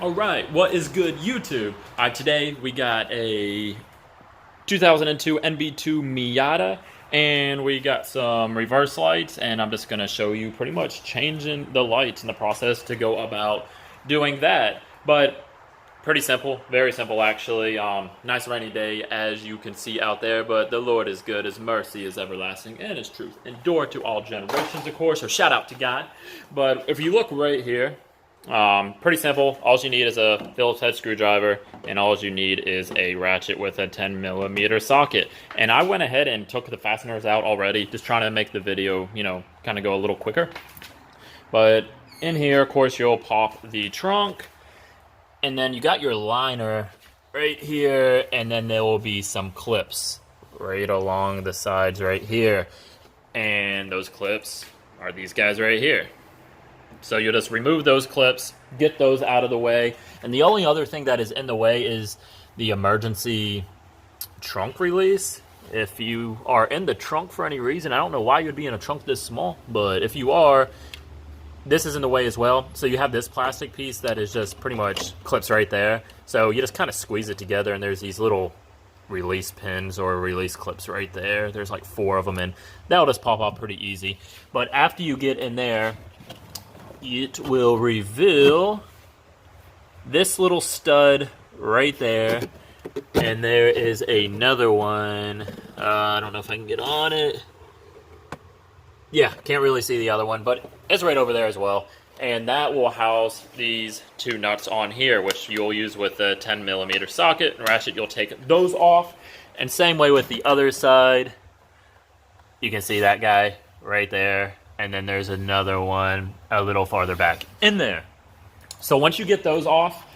All right, what is good, YouTube? Today we got a 2002 NB2 Miata, and we got some reverse lights, and I'm just going to show you pretty much changing the lights in the process to go about doing that. But pretty simple, very simple actually. Nice rainy day as you can see out there, but the Lord is good, His mercy is everlasting, and His truth endure to all generations, of course, so shout out to God. But if you look right here, pretty simple. All you need is a Phillips head screwdriver, and all you need is a ratchet with a 10mm socket. And I went ahead and took the fasteners out already, just trying to make the video, kind of go a little quicker. But in here, of course, you'll pop the trunk, and then you got your liner right here, and then there will be some clips right along the sides right here. And those clips are these guys right here. So you'll just remove those clips, get those out of the way. And the only other thing that is in the way is the emergency trunk release. If you are in the trunk for any reason, I don't know why you'd be in a trunk this small, but if you are, this is in the way as well. So you have this plastic piece that is just pretty much clips right there. So you just kind of squeeze it together, and there's these little release pins or release clips right there. There's like 4 of them, and that'll just pop out pretty easy. But after you get in there, it will reveal this little stud right there, and there is another one. I don't know if I can get on it. Yeah, can't really see the other one, but it's right over there as well. And that will house these 2 nuts on here, which you'll use with the 10mm socket and ratchet. You'll take those off, and same way with the other side. You can see that guy right there. And then there's another one a little farther back in there. So once you get those off,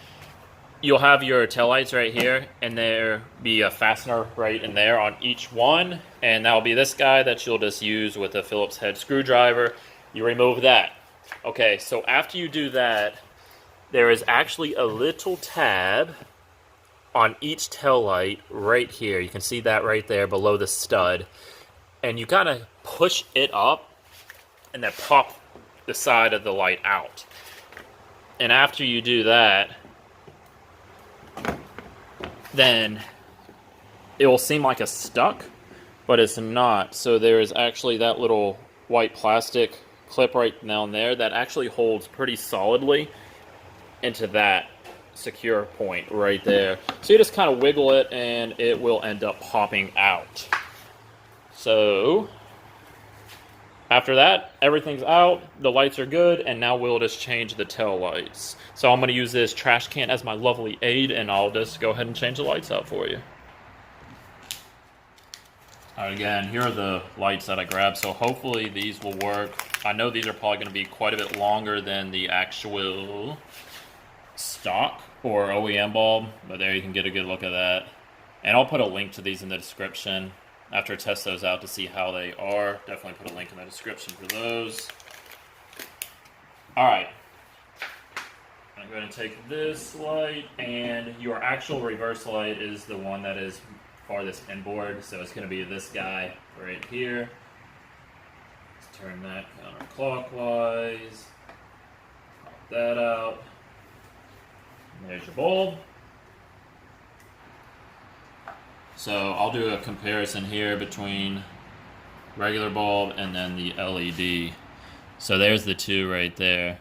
you'll have your taillights right here, and there be a fastener right in there on each one. And that'll be this guy that you'll just use with a Phillips head screwdriver. You remove that. Okay, so after you do that, there is actually a little tab on each taillight right here. You can see that right there below the stud. And you gotta push it up and then pop the side of the light out. And after you do that, then it will seem like it's stuck, but it's not. So there is actually that little white plastic clip right down there that actually holds pretty solidly into that secure point right there. So you just kind of wiggle it, and it will end up popping out. So after that, everything's out, the lights are good, and now we'll just change the tail lights. So I'm going to use this trash can as my lovely aid, and I'll just go ahead and change the lights out for you. Alright, again, here are the lights that I grabbed, so hopefully these will work. I know these are probably going to be quite a bit longer than the actual stock or OEM bulb, but there you can get a good look at that. And I'll put a link to these in the description. After I test those out to see how they are, definitely put a link in the description for those. Alright, I'm going to take this light, and your actual reverse light is the one that is farthest inboard, so it's going to be this guy right here. Let's turn that counterclockwise, pop that out, and there's your bulb. So I'll do a comparison here between regular bulb and then the LED. So there's the 2 right there.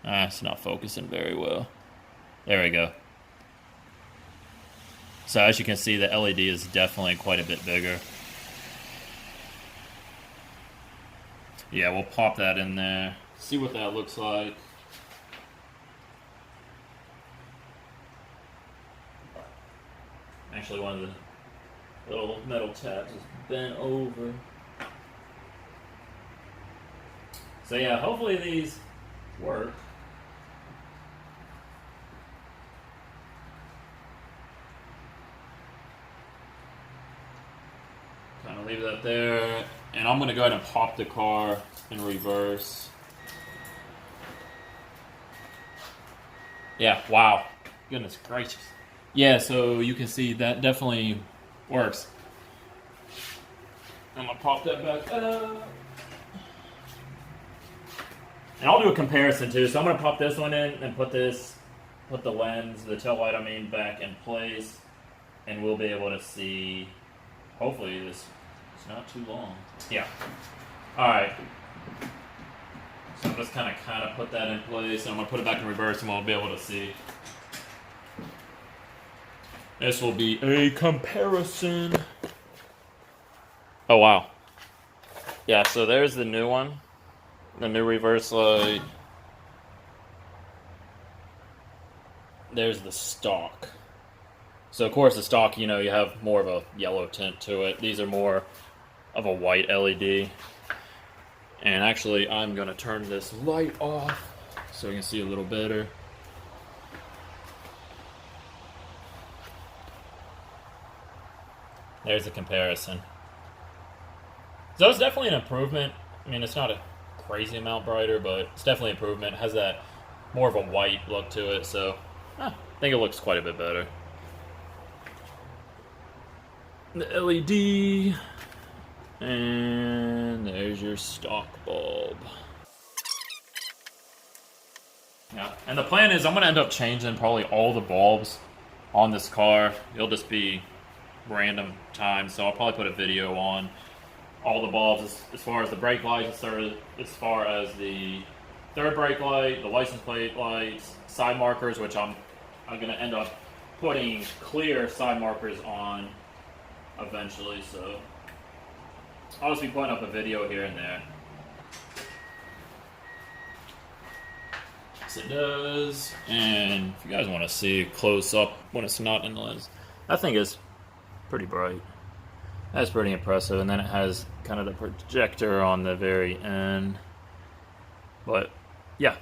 It's not focusing very well. There we go. So as you can see, the LED is definitely quite a bit bigger. Yeah, we'll pop that in there. See what that looks like. Actually, one of the little metal tabs is bent over. So yeah, hopefully these work. Kind of leave that there. And I'm going to go ahead and pop the car in reverse. Yeah, wow. Goodness gracious. Yeah, so you can see that definitely works. I'm going to pop that back up. And I'll do a comparison too. So I'm going to pop this one in and put this put the lens, the tail light, back in place, and we'll be able to see. Hopefully, this is not too long. Yeah. All right. So I'm just kind of put that in place, and I'm gonna put it back in reverse, and we'll be able to see. This will be a comparison. Oh wow. Yeah. So there's the new one, the new reverse light. There's the stock. So of course the stock, you have more of a yellow tint to it. These are more of a white LED. And actually, I'm gonna turn this light off so you can see a little better. There's a comparison. So it's definitely an improvement. It's not a crazy amount brighter, but it's definitely an improvement. It has that more of a white look to it, so I think it looks quite a bit better. The LED, and there's your stock bulb. Yeah, and the plan is I'm gonna end up changing probably all the bulbs on this car. It'll just be random times, so I'll probably put a video on all the bulbs as far as the brake lights, as far as the third brake light, the license plate lights, side markers, which I'm gonna end up putting clear side markers on eventually, so I'll just be putting up a video here and there. Yes, it does. And if you guys want to see close up when it's not in the lens, that thing is pretty bright. That's pretty impressive. And then it has kind of the projector on the very end. But yeah,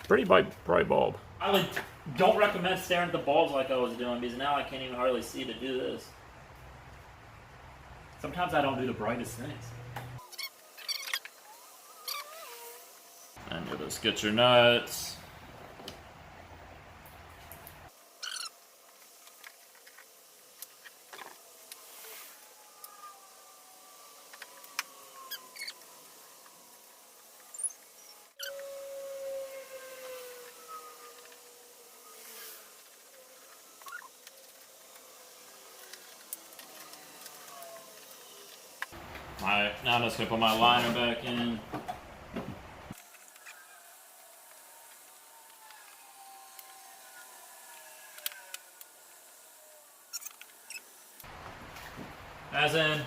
pretty bright bulb. I don't recommend staring at the bulbs like I was doing, because now I can't even hardly see to do this. Sometimes I don't do the brightest things. And you'll just get your nuts. Alright, now I'm just going to put my liner back in. That's in.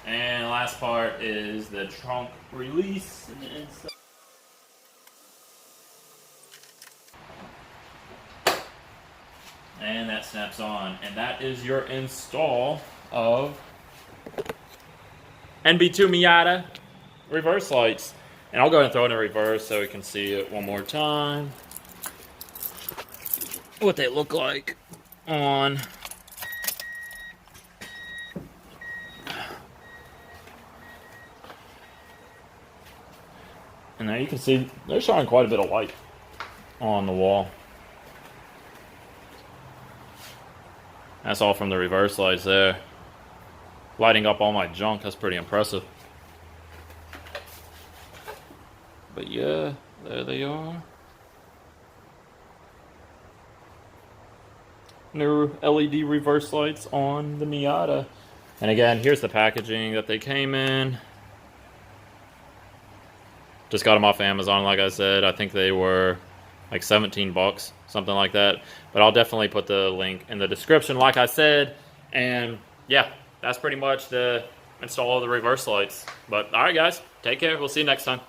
And the last part is the trunk release and the inside. And that snaps on. And that is your install of NB2 Miata reverse lights. And I'll go ahead and throw it in reverse so we can see it one more time. What they look like on. And there you can see they're showing quite a bit of light on the wall. That's all from the reverse lights there. Lighting up all my junk, that's pretty impressive. But yeah, there they are. New LED reverse lights on the Miata. And again, here's the packaging that they came in. Just got them off Amazon, like I said. I think they were like 17 bucks, something like that. But I'll definitely put the link in the description, like I said. And yeah, that's pretty much the install of the reverse lights. But all right, guys, take care. We'll see you next time.